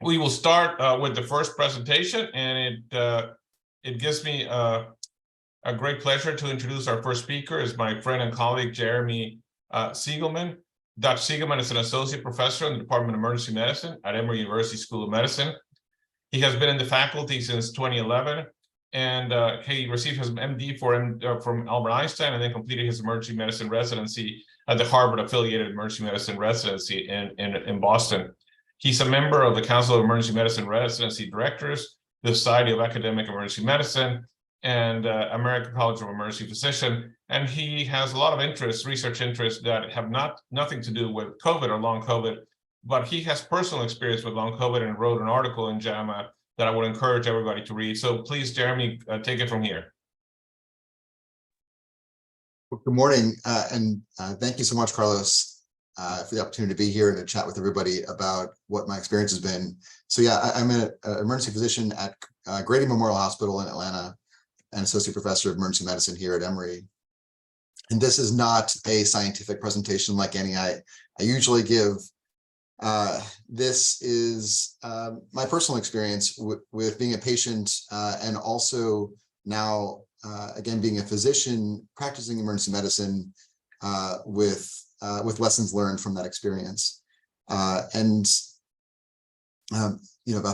We will start with the first presentation, and it gives me a great pleasure to introduce our first speaker, is my friend and colleague, Jeremy Siegelman. Dr. Siegelman is an associate professor in the Department of Emergency Medicine at Emory University School of Medicine. He has been in the faculty since 2011, and he received his MD from Albert Einstein, and then completed his emergency medicine residency at the Harvard Affiliated Emergency Medicine Residency in Boston. He's a member of the Council of Emergency Medicine Residency Directors, the Society of Academic Emergency Medicine, and American College of Emergency Physician. And he has a lot of research interests that have nothing to do with COVID or long COVID, but he has personal experience with long COVID and wrote an article in JAMA that I would encourage everybody to read. So please, Jeremy, take it from here. Well, good morning, and thank you so much, Carlos, for the opportunity to be here and to chat with everybody about what my experience has been. So yeah, I'm an emergency physician at Grady Memorial Hospital in Atlanta, and associate professor of emergency medicine here at Emory. And this is not a scientific presentation like any I usually give. This is my personal experience with being a patient, and also now again being a physician practicing emergency medicine with lessons learned from that experience. About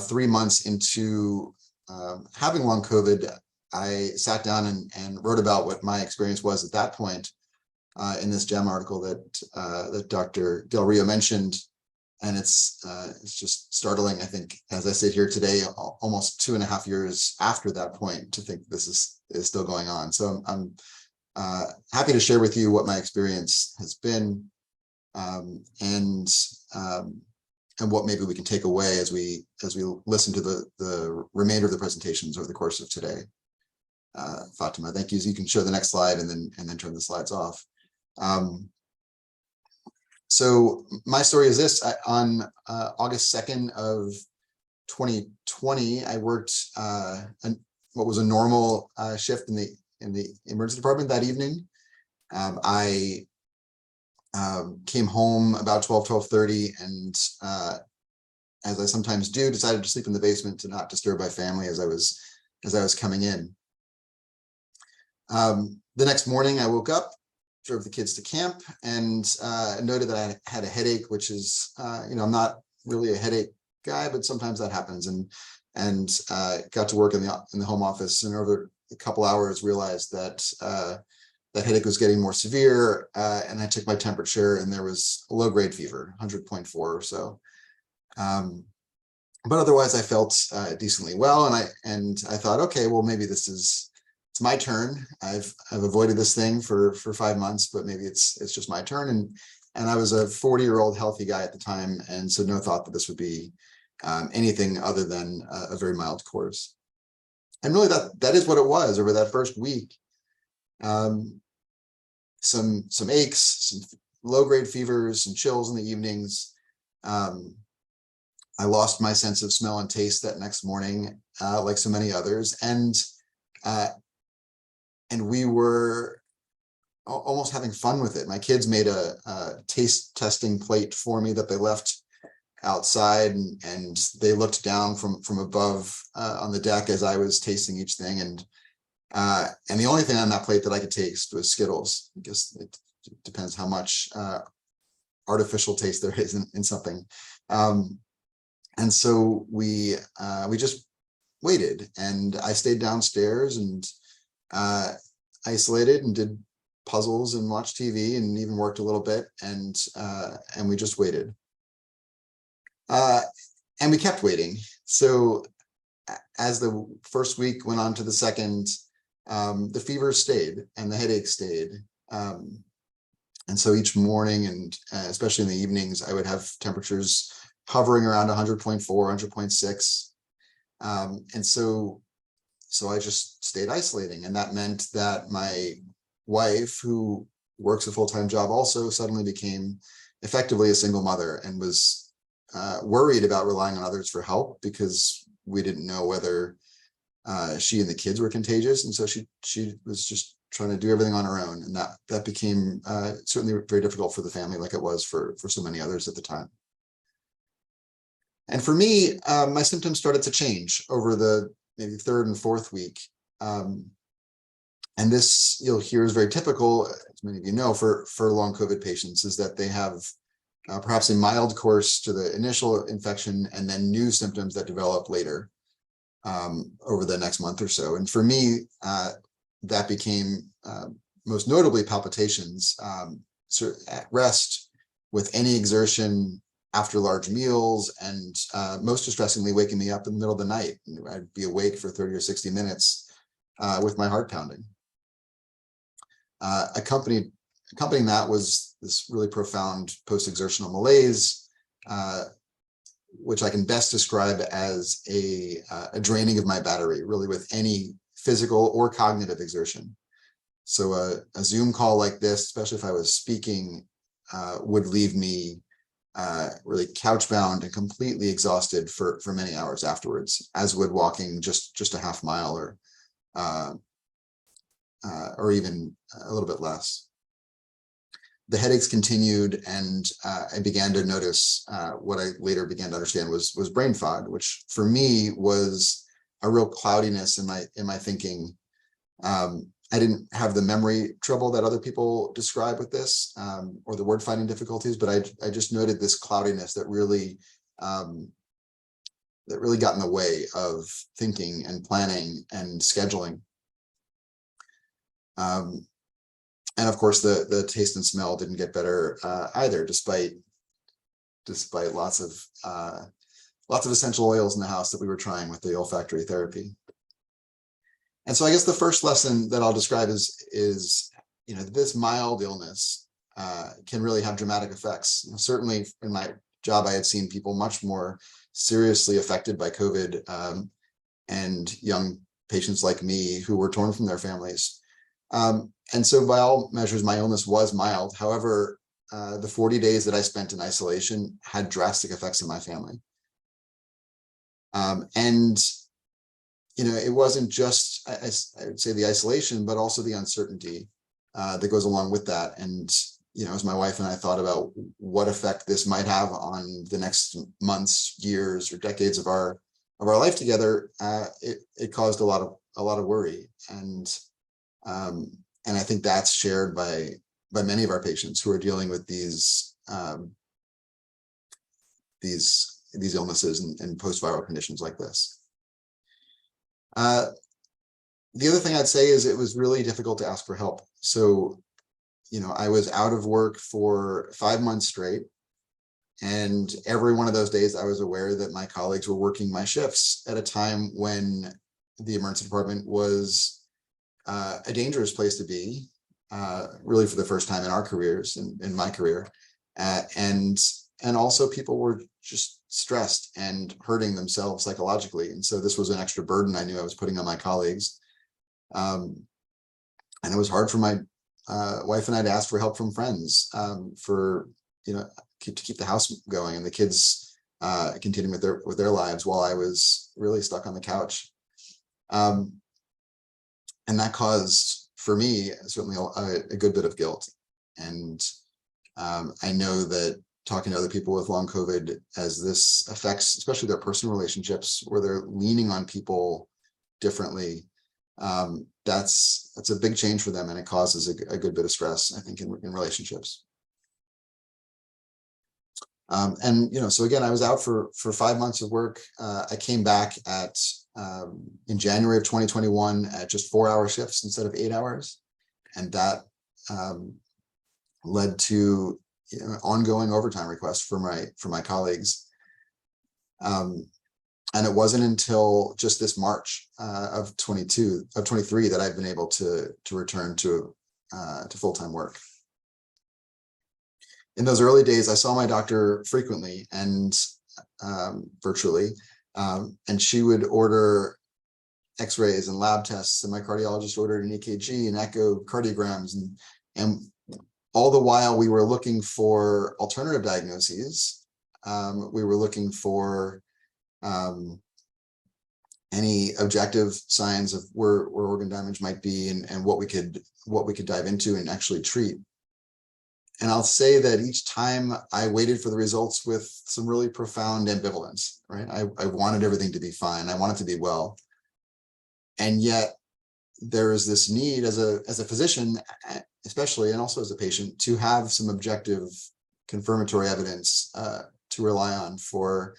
3 months into having long COVID, I sat down and wrote about what my experience was at that point in this JAMA article that Dr. Del Rio mentioned. And it's just startling, I think, as I sit here today, almost 2.5 years after that point, to think this is still going on. So I'm happy to share with you what my experience has been, and what maybe we can take away as we listen to the remainder of the presentations over the course of today. Fatima, thank you. So you can show the next slide and then turn the slides off. So my story is this: on August 2nd of 2020, I worked what was a normal shift in the emergency department that evening. I came home about 12:30, and as I sometimes do, decided to sleep in the basement to not disturb my family as I was coming in. The next morning, I woke up, drove the kids to camp, and noted that I had a headache, which is, I'm not really a headache guy, but sometimes that happens. And got to work in the home office, and over a couple hours realized that that headache was getting more severe, and I took my temperature, and there was a low-grade fever, 100.4 or so. But otherwise, I felt decently well, and I thought, okay, well, maybe it's my turn. I've avoided this thing for 5 months, but maybe it's just my turn. And I was a 40-year-old healthy guy at the time, and so no thought that this would be anything other than a very mild course. And really, that is what it was over that first week. Some aches, some low-grade fevers, some chills in the evenings. I lost my sense of smell and taste that next morning, like so many others, and we were almost having fun with it. My kids made a taste testing plate for me that they left outside, and they looked down from above on the deck as I was tasting each thing, and the only thing on that plate that I could taste was Skittles. I guess it depends how much artificial taste there is in something. And so we just waited, and I stayed downstairs and isolated and did puzzles and watched TV and even worked a little bit, and we just waited. And we kept waiting. So as the first week went on to the second, the fever stayed and the headache stayed. And so each morning, and especially in the evenings, I would have temperatures hovering around 100.4, 100.6. And so I just stayed isolating. And that meant that my wife, who works a full-time job, also suddenly became effectively a single mother, and was worried about relying on others for help, because we didn't know whether she and the kids were contagious. And so she was just trying to do everything on her own. And that became certainly very difficult for the family, like it was for so many others at the time. And for me, my symptoms started to change over the maybe third and fourth week. And this, you'll hear, is very typical, as many of you know, for long COVID patients, is that they have perhaps a mild course to the initial infection and then new symptoms that develop later over the next month or so. And for me, that became most notably palpitations, at rest, with any exertion, after large meals, and most distressingly, waking me up in the middle of the night. I'd be awake for 30 or 60 minutes with my heart pounding. Accompanying that was this really profound post-exertional malaise, which I can best describe as a draining of my battery, really, with any physical or cognitive exertion. So a Zoom call like this, especially if I was speaking, would leave me really couch-bound and completely exhausted for many hours afterwards, as would walking just a half mile or even a little bit less. The headaches continued, and I began to notice what I later began to understand was brain fog, which for me was a real cloudiness in my thinking. I didn't have the memory trouble that other people describe with this, or the word finding difficulties, but I just noted this cloudiness that really got in the way of thinking and planning and scheduling. And of course, the taste and smell didn't get better either, despite lots of essential oils in the house that we were trying with the olfactory therapy. And so I guess the first lesson that I'll describe is this mild illness can really have dramatic effects. Certainly in my job, I had seen people much more seriously affected by COVID, and young patients like me who were torn from their families. And so by all measures, my illness was mild. However, the 40 days that I spent in isolation had drastic effects on my family. And it wasn't just, I would say, the isolation, but also the uncertainty that goes along with that. And, as my wife and I thought about what effect this might have on the next months, years, or decades of our life together, it caused a lot of worry. And I think that's shared by many of our patients who are dealing with these illnesses and post-viral conditions like this. The other thing I'd say is it was really difficult to ask for help. So, I was out of work for 5 months straight. And every one of those days, I was aware that my colleagues were working my shifts at a time when the emergency department was a dangerous place to be, really for the first time in our careers, in my career. And also people were just stressed and hurting themselves psychologically. And so this was an extra burden I knew I was putting on my colleagues. And it was hard for my wife and I to ask for help from friends to keep the house going and the kids continuing with their lives while I was really stuck on the couch. And that caused, for me, certainly a good bit of guilt. And I know that talking to other people with long COVID, as this affects especially their personal relationships, where they're leaning on people differently, that's a big change for them, and it causes a good bit of stress, I think, in relationships. So again, I was out for 5 months of work. I came back in January of 2021 at just 4-hour shifts instead of 8 hours. And that led to ongoing overtime requests for my colleagues. And it wasn't until just this March of 23 that I've been able to return to full-time work. In those early days, I saw my doctor frequently and virtually, and she would order X-rays and lab tests, and my cardiologist ordered an EKG and echocardiograms, and all the while we were looking for alternative diagnoses. We were looking for any objective signs of where organ damage might be, and what we could dive into and actually treat. And I'll say that each time I waited for the results with some really profound ambivalence, right? I wanted everything to be fine. I wanted to be well. And yet there is this need as a physician, especially, and also as a patient, to have some objective confirmatory evidence to rely on for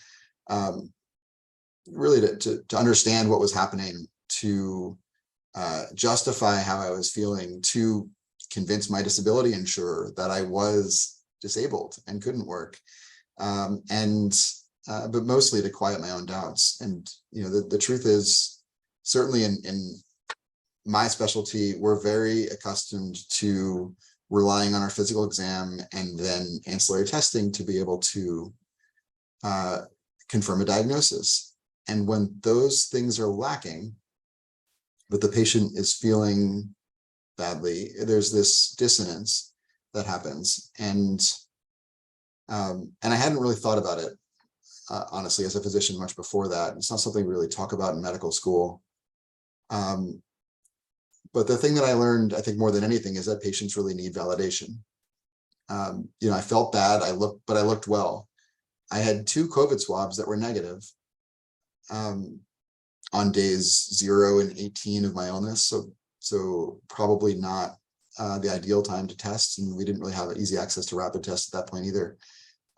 really to understand what was happening, to justify how I was feeling, to convince my disability insurer that I was disabled and couldn't work, but mostly to quiet my own doubts. And the truth is, certainly in my specialty, we're very accustomed to relying on our physical exam and then ancillary testing to be able to confirm a diagnosis. And when those things are lacking, but the patient is feeling badly, there's this dissonance that happens. And I hadn't really thought about it, honestly, as a physician much before that. It's not something we really talk about in medical school. But the thing that I learned, I think more than anything, is that patients really need validation. I felt bad, but I looked well. I had 2 COVID swabs that were negative on days 0 and 18 of my illness. So probably not the ideal time to test. And we didn't really have easy access to rapid tests at that point either.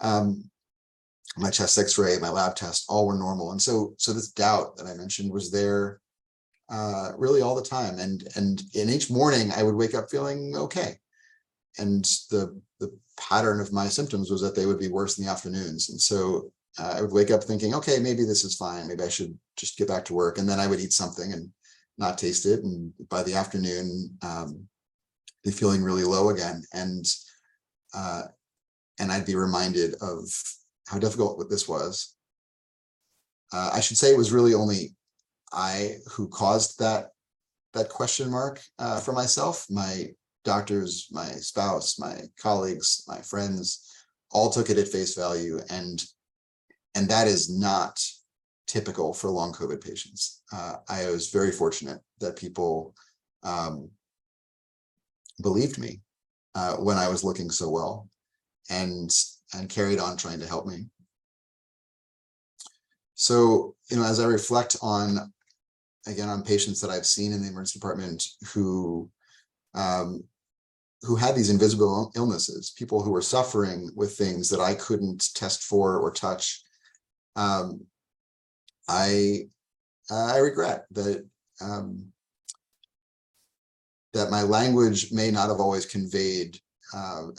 My chest x-ray, my lab test, all were normal. And so this doubt that I mentioned was there really all the time. And in each morning I would wake up feeling okay. And the pattern of my symptoms was that they would be worse in the afternoons. And so I would wake up thinking, okay, maybe this is fine. Maybe I should just get back to work. And then I would eat something and not taste it. And by the afternoon, be feeling really low again. And I'd be reminded of how difficult this was. I should say it was really only I who caused that question mark for myself. My doctors, my spouse, my colleagues, my friends, all took it at face value. And that is not typical for long COVID patients. I was very fortunate that people believed me when I was looking so well and carried on trying to help me. So, as I reflect on patients that I've seen in the emergency department who had these invisible illnesses, people who were suffering with things that I couldn't test for or touch, I regret that that my language may not have always conveyed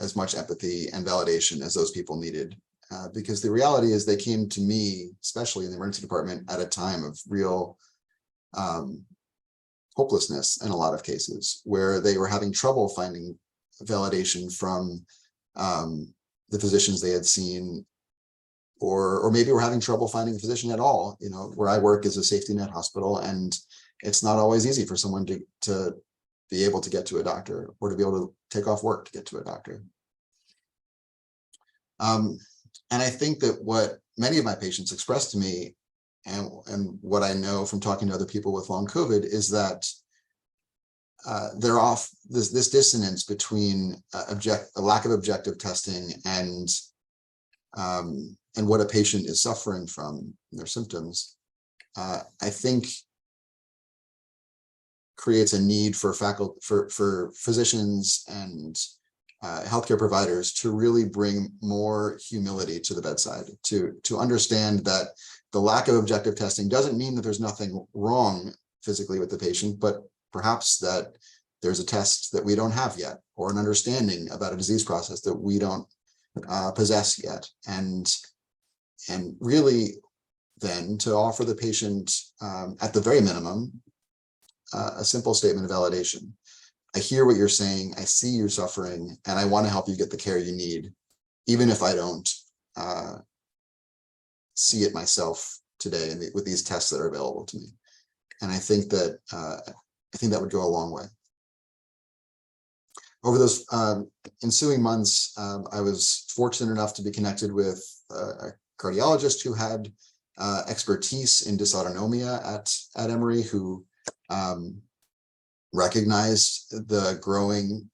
as much empathy and validation as those people needed. Because the reality is they came to me, especially in the emergency department, at a time of real hopelessness in a lot of cases, where they were having trouble finding validation from the physicians they had seen, or maybe we're having trouble finding a physician at all. Where I work is a safety net hospital, and it's not always easy for someone to be able to get to a doctor or to be able to take off work to get to a doctor. And I think that what many of my patients expressed to me, and what I know from talking to other people with long COVID, is that they're off this dissonance between a lack of objective testing and what a patient is suffering from, their symptoms. I think creates a need for physicians and healthcare providers to really bring more humility to the bedside, to understand that the lack of objective testing doesn't mean that there's nothing wrong physically with the patient, but perhaps that there's a test that we don't have yet, or an understanding about a disease process that we don't possess yet. And really then to offer the patient, at the very minimum, a simple statement of validation. I hear what you're saying, I see you suffering, and I want to help you get the care you need, even if I don't see it myself today with these tests that are available to me. And I think that would go a long way. Over those ensuing months, I was fortunate enough to be connected with a cardiologist who had expertise in dysautonomia at Emory, who recognized the growing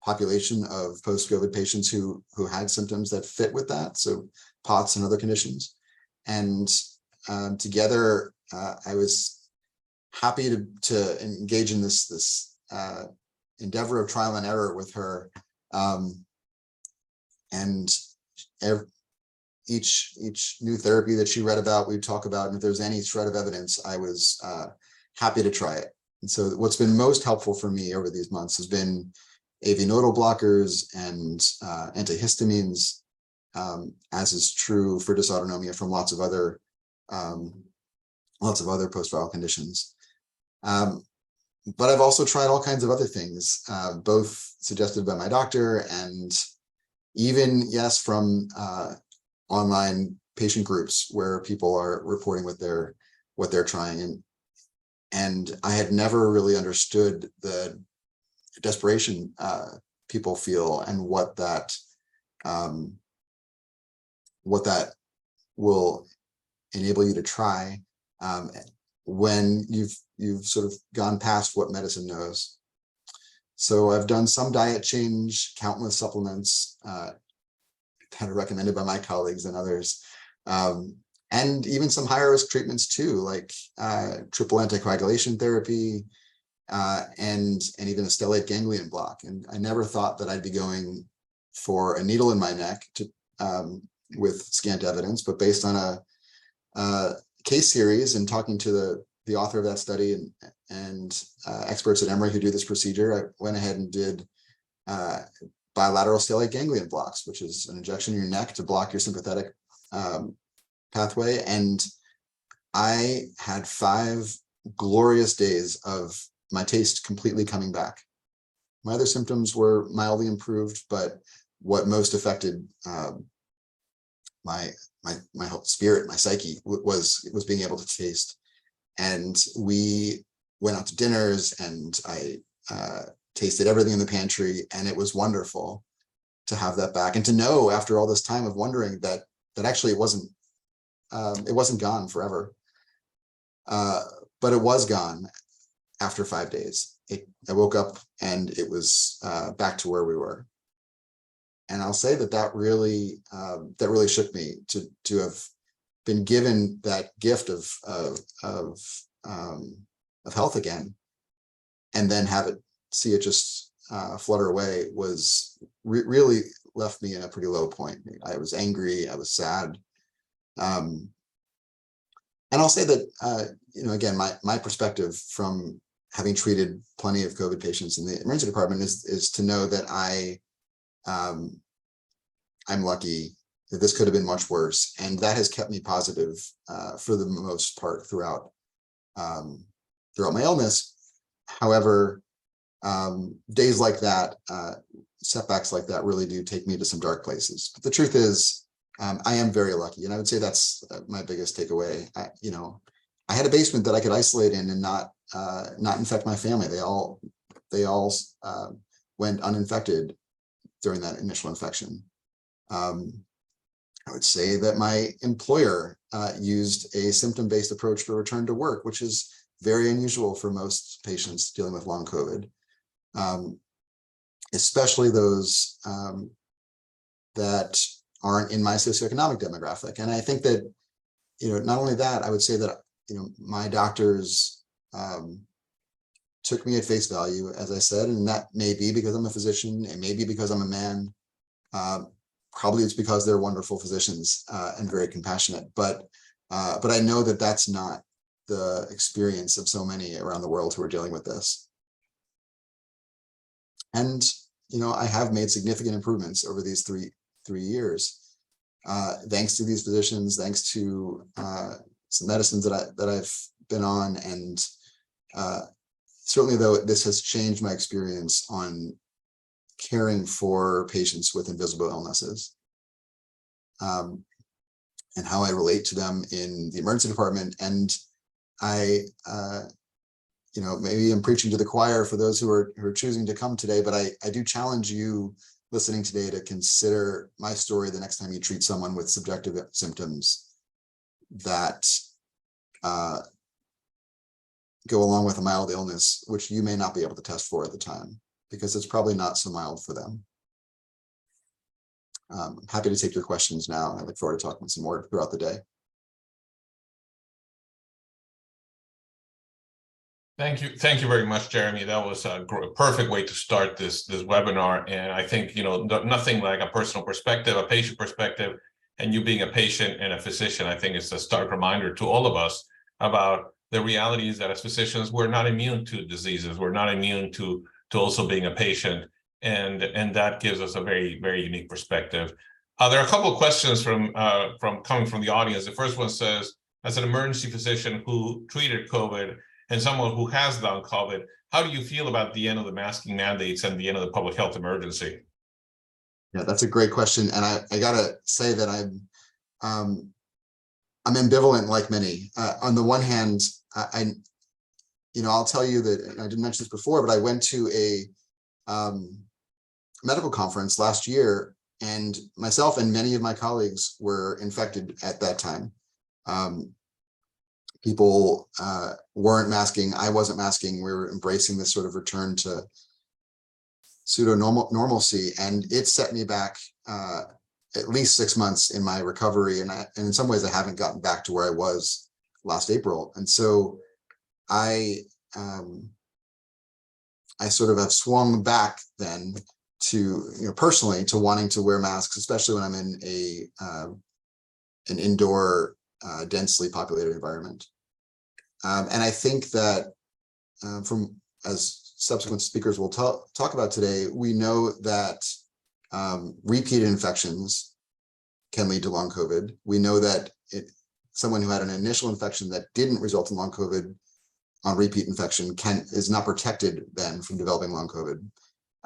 population of post-COVID patients who had symptoms that fit with that, so POTS and other conditions. And together, I was happy to engage in this endeavor of trial and error with her. And each new therapy that she read about, we'd talk about, and if there's any shred of evidence, I was happy to try it. And so what's been most helpful for me over these months has been AV nodal blockers and antihistamines, as is true for dysautonomia from lots of other post-viral conditions. But I've also tried all kinds of other things, both suggested by my doctor and even, yes, from online patient groups where people are reporting what they're trying. And I had never really understood the desperation people feel and what that will enable you to try when you've sort of gone past what medicine knows. So I've done some diet change, countless supplements that are recommended by my colleagues and others, and even some higher risk treatments too, like triple anticoagulation therapy, and even a stellate ganglion block. And I never thought that I'd be going for a needle in my neck with scant evidence, but based on a case series and talking to the author of that study and experts at Emory who do this procedure, I went ahead and did bilateral stellate ganglion blocks, which is an injection in your neck to block your sympathetic pathway. And I had 5 glorious days of my taste completely coming back. My other symptoms were mildly improved, but what most affected my whole spirit, my psyche, was being able to taste. And we went out to dinners, and I tasted everything in the pantry, and it was wonderful to have that back and to know after all this time of wondering that actually it wasn't gone forever, but it was gone after 5 days. I woke up and it was back to where we were. And I'll say that really shook me to have been given that gift of health again, and then see it just flutter away was really left me in a pretty low point. I was angry, I was sad. And I'll say that, again, my perspective from having treated plenty of COVID patients in the emergency department is to know that I'm lucky that this could have been much worse. And that has kept me positive for the most part throughout my illness. However, days like that, setbacks like that really do take me to some dark places. But the truth is, I am very lucky. And I would say that's my biggest takeaway. I had a basement that I could isolate in and not infect my family. They all went uninfected during that initial infection. I would say that my employer used a symptom-based approach for return to work, which is very unusual for most patients dealing with long COVID, especially those that aren't in my socioeconomic demographic. And I think that, not only that, I would say that, my doctors took me at face value, as I said, and that may be because I'm a physician, it may be because I'm a man. Probably it's because they're wonderful physicians and very compassionate, but I know that that's not the experience of so many around the world who are dealing with this. And, I have made significant improvements over these three years, thanks to these physicians, thanks to some medicines that I've been on. And certainly, though, this has changed my experience on caring for patients with invisible illnesses, and how I relate to them in the emergency department. And I, maybe I'm preaching to the choir for those who are choosing to come today, but I do challenge you listening today to consider my story the next time you treat someone with subjective symptoms that go along with a mild illness, which you may not be able to test for at the time. because it's probably not so mild for them. I'm happy to take your questions now. I look forward to talking some more throughout the day. Thank you very much, Jeremy. That was a perfect way to start this webinar. And I think, nothing like a personal perspective, a patient perspective, and you being a patient and a physician, I think it's a stark reminder to all of us about the realities that as physicians, we're not immune to diseases. We're not immune to also being a patient. And that gives us a very, very unique perspective. There are a couple of questions from coming from the audience. The first one says, as an emergency physician who treated COVID, and someone who has long COVID, how do you feel about the end of the masking mandates and the end of the public health emergency? Yeah, that's a great question. And I gotta say that I'm ambivalent like many. On the one hand, I'll tell you that I didn't mention this before, but I went to a medical conference last year, and myself and many of my colleagues were infected at that time. People weren't masking. I wasn't masking. We were embracing this sort of return to pseudo normalcy, and it set me back at least 6 months in my recovery. And in some ways, I haven't gotten back to where I was last April. And so I sort of have swung back then to, personally, to wanting to wear masks, especially when I'm in an indoor, densely populated environment. And I think that as subsequent speakers will talk about today, we know that repeated infections can lead to long COVID. We know that someone who had an initial infection that didn't result in long COVID on repeat infection is not protected then from developing long COVID.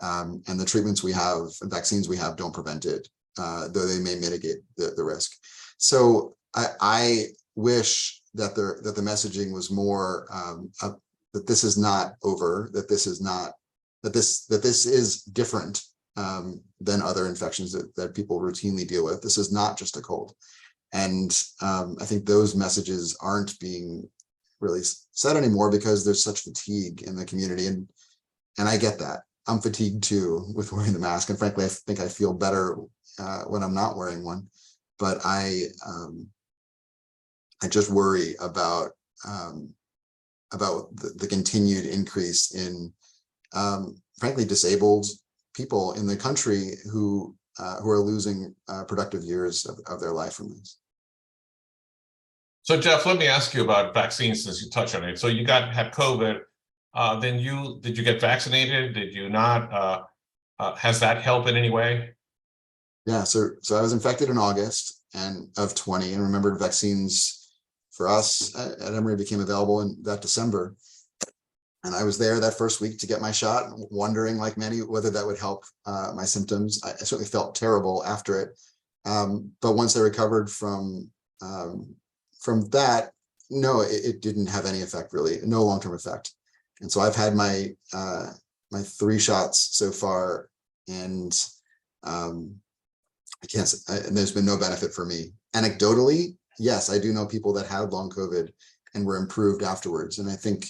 And the treatments we have and vaccines we have don't prevent it, though they may mitigate the risk. So I wish that the messaging was more that this is not over, that this is different than other infections that people routinely deal with. This is not just a cold. And I think those messages aren't being really said anymore because there's such fatigue in the community. And I get that. I'm fatigued too with wearing the mask. And frankly, I think I feel better when I'm not wearing one. But I just worry about the continued increase in, frankly, disabled people in the country who are losing productive years of their life from this. So Jeff, let me ask you about vaccines since you touched on it. So you had COVID, did you get vaccinated? Did you not? Has that helped in any way? Yeah, so I was infected in August of 20, and remembered vaccines for us at Emory became available in that December. And I was there that first week to get my shot, wondering, like many, whether that would help my symptoms. I certainly felt terrible after it. But once I recovered from that, no, it didn't have any effect, really, no long-term effect. And so I've had my 3 shots so far, and and there's been no benefit for me. Anecdotally, yes, I do know people that had long COVID and were improved afterwards. And I think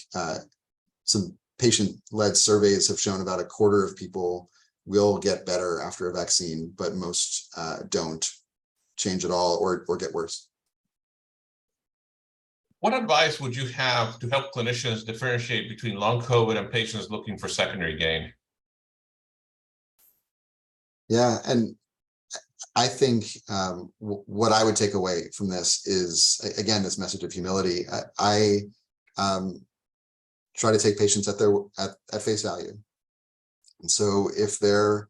some patient-led surveys have shown about a quarter of people will get better after a vaccine, but most don't change at all or get worse. What advice would you have to help clinicians differentiate between long COVID and patients looking for secondary gain? Yeah, and I think what I would take away from this is, again, this message of humility. I try to take patients at face value. And so if they're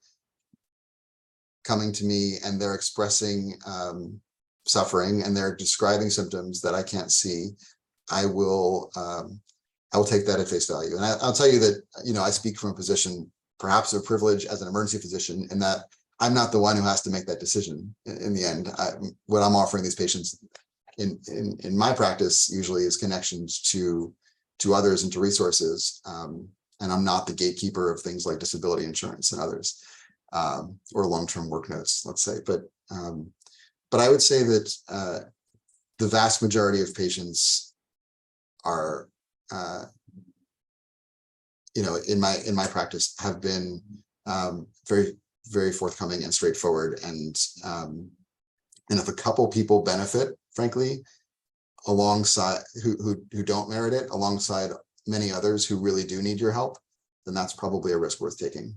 coming to me and they're expressing suffering and they're describing symptoms that I can't see, I will take that at face value. And I'll tell you that, I speak from a position, perhaps of privilege as an emergency physician, in that I'm not the one who has to make that decision in the end. What I'm offering these patients in my practice usually is connections to others and to resources. And I'm not the gatekeeper of things like disability insurance and others, or long-term work notes, let's say. But I would say that the vast majority of patients are in my practice have been very, very forthcoming and straightforward. And if a couple people benefit, frankly, alongside who don't merit it, alongside many others who really do need your help, then that's probably a risk worth taking.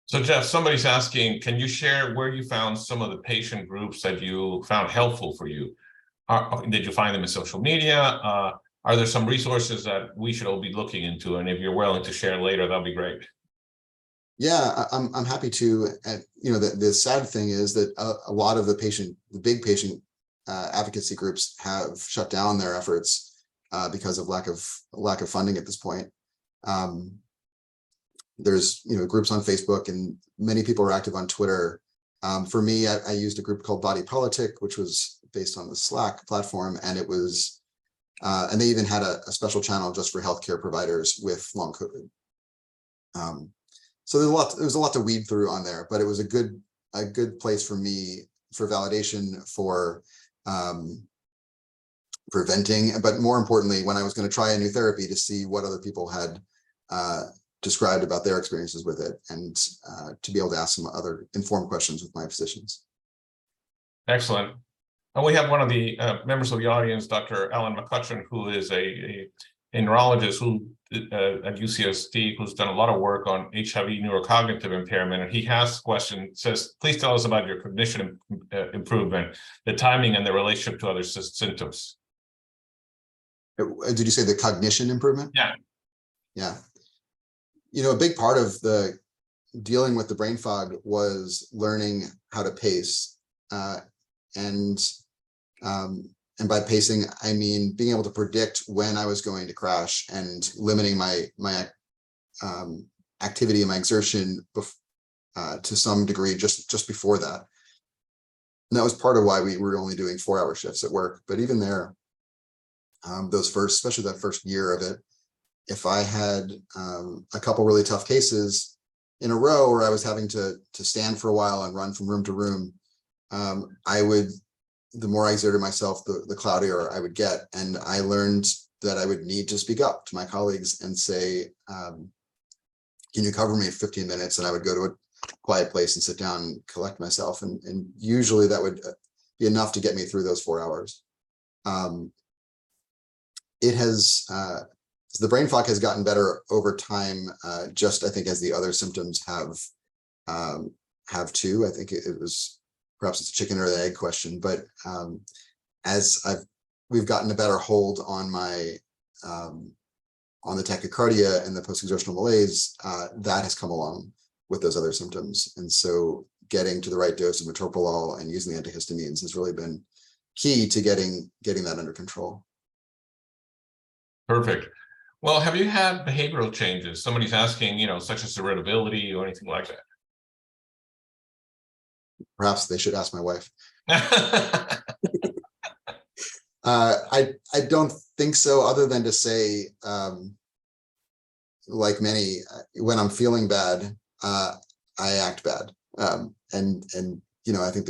So Jeff, somebody's asking, can you share where you found some of the patient groups that you found helpful for you? Did you find them in social media? Are there some resources that we should all be looking into? And if you're willing to share later, that'll be great. Yeah, I'm happy to. And the sad thing is that a lot of the big patient advocacy groups have shut down their efforts because of lack of funding at this point. There's groups on Facebook, and many people are active on Twitter. For me, I used a group called Body Politic, which was based on the Slack platform, and it was and they even had a special channel just for healthcare providers with long COVID. So there's a lot to weed through on there, but it was a good place for me for validation, for venting, but more importantly, when I was going to try a new therapy, to see what other people had described about their experiences with it, and to be able to ask some other informed questions with my physicians. Excellent. And we have one of the members of the audience, Dr. Alan McCutcheon, who is a neurologist who at UCSD, who's done a lot of work on HIV neurocognitive impairment. And he has a question, says, please tell us about your cognition improvement, the timing and the relationship to other symptoms. Did you say the cognition improvement? Yeah. Yeah. A big part of the dealing with the brain fog was learning how to pace. And by pacing, I mean being able to predict when I was going to crash and limiting my activity and my exertion to some degree just before that. And that was part of why we were only doing 4-hour shifts at work. But even there, especially that first year of it, if I had a couple really tough cases in a row where I was having to stand for a while and run from room to room, the more I exerted myself, the cloudier I would get. And I learned that I would need to speak up to my colleagues and say, can you cover me 15 minutes? And I would go to a quiet place and sit down and collect myself. And usually that would be enough to get me through those 4 hours. The brain fog has gotten better over time, just I think as the other symptoms have too. I think it was, perhaps it's a chicken or the egg question, but as we've gotten a better hold on on the tachycardia and the post-exertional malaise, that has come along with those other symptoms. And so getting to the right dose of metoprolol and using the antihistamines has really been key to getting that under control. Perfect. Well, have you had behavioral changes? Somebody's asking, such as irritability or anything like that. Perhaps they should ask my wife. I don't think so, other than to say, like many, when I'm feeling bad, I act bad. And I think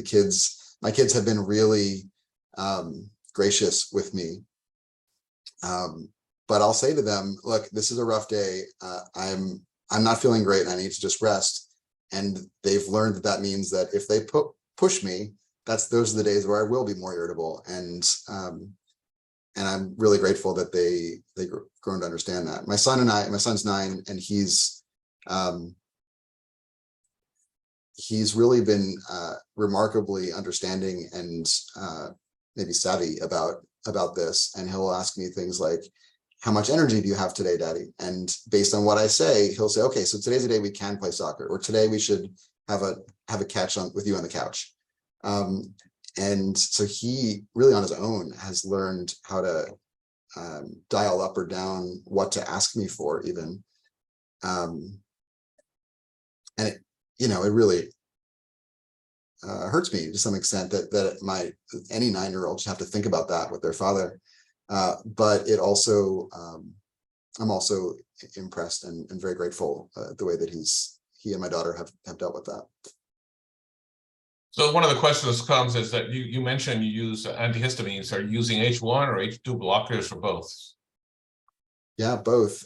my kids have been really gracious with me. But I'll say to them, look, this is a rough day. I'm not feeling great and I need to just rest. And they've learned that means that if they push me, those are the days where I will be more irritable. And I'm really grateful that they've grown to understand that. My son's 9, and he's really been remarkably understanding and maybe savvy about this. And he'll ask me things like, how much energy do you have today, Daddy? And based on what I say, he'll say, okay, so today's a day we can play soccer, or today we should have a catch with you on the couch. And so he really on his own has learned how to dial up or down what to ask me for even. And it really hurts me to some extent that any 9-year-old should have to think about that with their father. But it also, I'm also impressed and very grateful the way that he and my daughter have dealt with that. So one of the questions comes is that you mentioned you use antihistamines. Are you using H1 or H2 blockers for both? Yeah, both.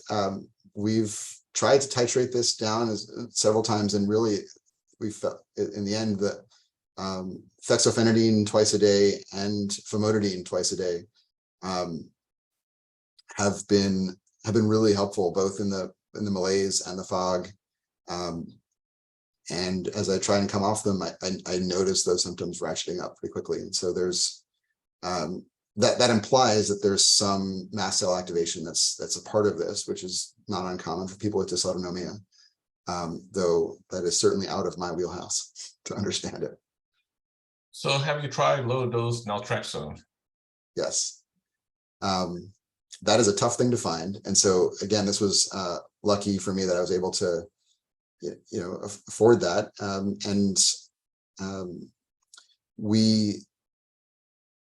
We've tried to titrate this down several times, and really we felt in the end that fexofenadine twice a day and famotidine twice a day have been really helpful, both in the malaise and the fog. And as I try and come off them, I notice those symptoms ratcheting up pretty quickly. And so there's that implies that there's some mast cell activation that's a part of this, which is not uncommon for people with dysautonomia, though that is certainly out of my wheelhouse to understand it. So have you tried low dose naltrexone? Yes. That is a tough thing to find. And so again, this was lucky for me that I was able to afford that.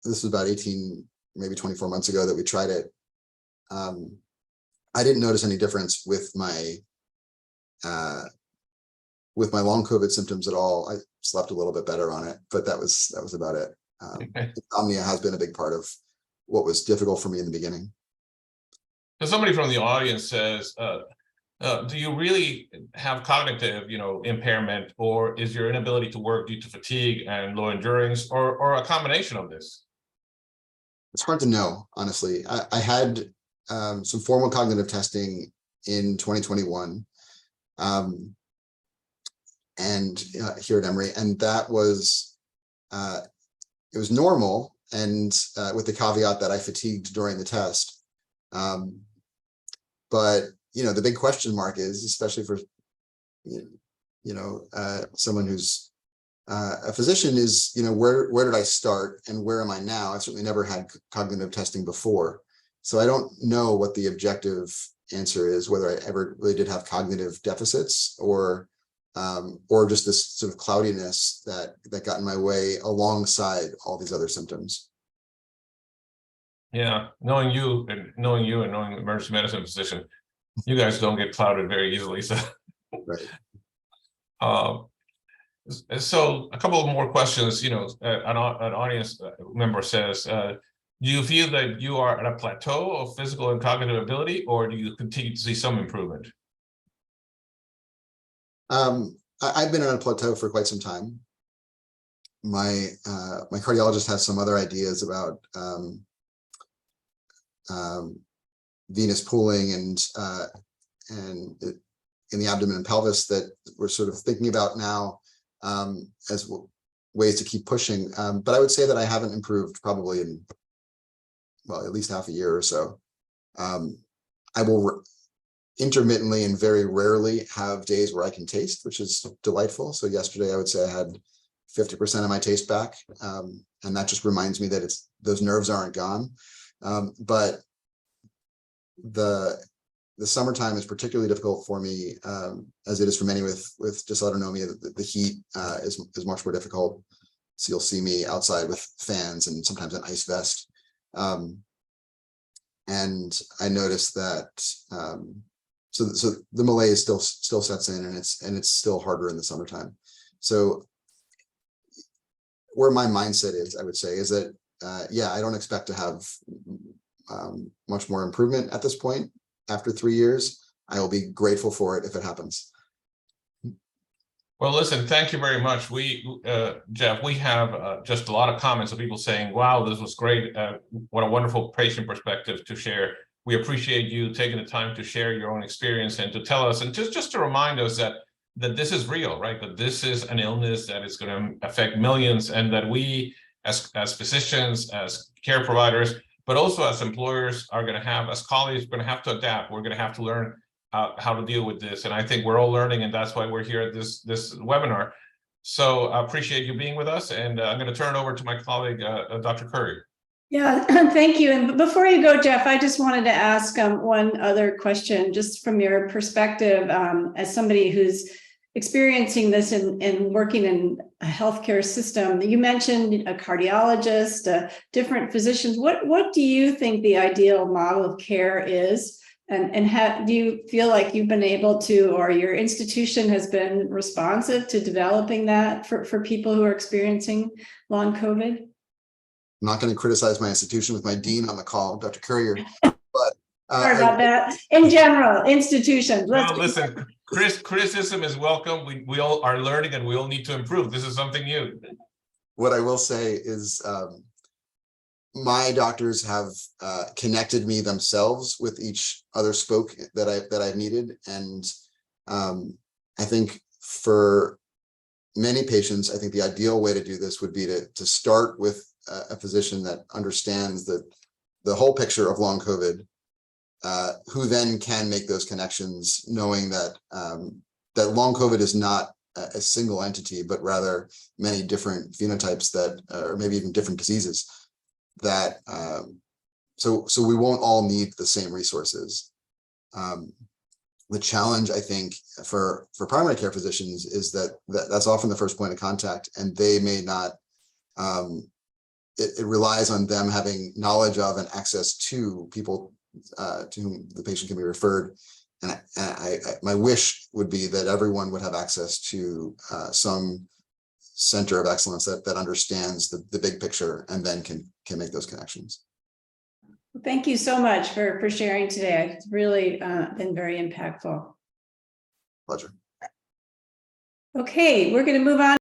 This was about 18, maybe 24 months ago that we tried it. I didn't notice any difference with my long COVID symptoms at all. I slept a little bit better on it, but that was about it. Insomnia has been a big part of what was difficult for me in the beginning. So somebody from the audience says, do you really have cognitive, impairment, or is your inability to work due to fatigue and low endurance, or a combination of this? It's hard to know, honestly. I had some formal cognitive testing in 2021, and here at Emory, and that was it was normal, and with the caveat that I fatigued during the test. But the big question mark is, especially for someone who's a physician, is where did I start and where am I now? I've certainly never had cognitive testing before, so I don't know what the objective answer is, whether I ever really did have cognitive deficits or just this sort of cloudiness that got in my way alongside all these other symptoms. Yeah, knowing you and knowing the emergency medicine physician, you guys don't get clouded very easily. So, right. So a couple of more questions. An audience member says, do you feel that you are at a plateau of physical and cognitive ability, or do you continue to see some improvement? I've been on a plateau for quite some time. My cardiologist has some other ideas about venous pooling and in the abdomen and pelvis that we're sort of thinking about now as ways to keep pushing. But I would say that I haven't improved probably in, well, at least half a year or so. I will intermittently and very rarely have days where I can taste, which is delightful. So yesterday I would say I had 50% of my taste back. And that just reminds me that those nerves aren't gone. But the summertime is particularly difficult for me, as it is for many with dysautonomia. The heat is much more difficult. So you'll see me outside with fans and sometimes an ice vest. And I noticed that so the malaise still sets in, and it's still harder in the summertime. So where my mindset is, I would say, is that yeah, I don't expect to have much more improvement at this point. After 3 years, I will be grateful for it if it happens. Well, listen, thank you very much. Jeff, we have just a lot of comments of people saying, wow, this was great. What a wonderful patient perspective to share. We appreciate you taking the time to share your own experience and to tell us, and just to remind us that this is real, right? That this is an illness that is going to affect millions, and that we as physicians, as care providers, but also as employers are going to have, as colleagues, we're going to have to adapt. We're going to have to learn how to deal with this. And I think we're all learning, and that's why we're here at this webinar. So I appreciate you being with us, and I'm going to turn it over to my colleague, Dr. Curry. Yeah, thank you. And before you go, Jeff, I just wanted to ask one other question, just from your perspective, as somebody who's experiencing this and working in a healthcare system. You mentioned a cardiologist, different physicians. What do you think the ideal model of care is? And do you feel like you've been able to, or your institution has been responsive to developing that for people who are experiencing long COVID? I'm not going to criticize my institution with my dean on the call, Dr. Courier, but Sorry about that. In general, institutions. No, listen, criticism is welcome. We all are learning and we all need to improve. This is something new. What I will say is my doctors have connected me themselves with each other spoke that I've needed. And I think for many patients, I think the ideal way to do this would be to start with a physician that understands the whole picture of long COVID, who then can make those connections, knowing that that long COVID is not a single entity, but rather many different phenotypes that, or maybe even different diseases that, so we won't all need the same resources. The challenge, I think, for primary care physicians is that's often the first point of contact, and they may not, it relies on them having knowledge of and access to people to whom the patient can be referred. And my wish would be that everyone would have access to some center of excellence that understands the big picture and then can make those connections. Thank you so much for sharing today. It's really been very impactful. Pleasure. Okay, we're going to move on.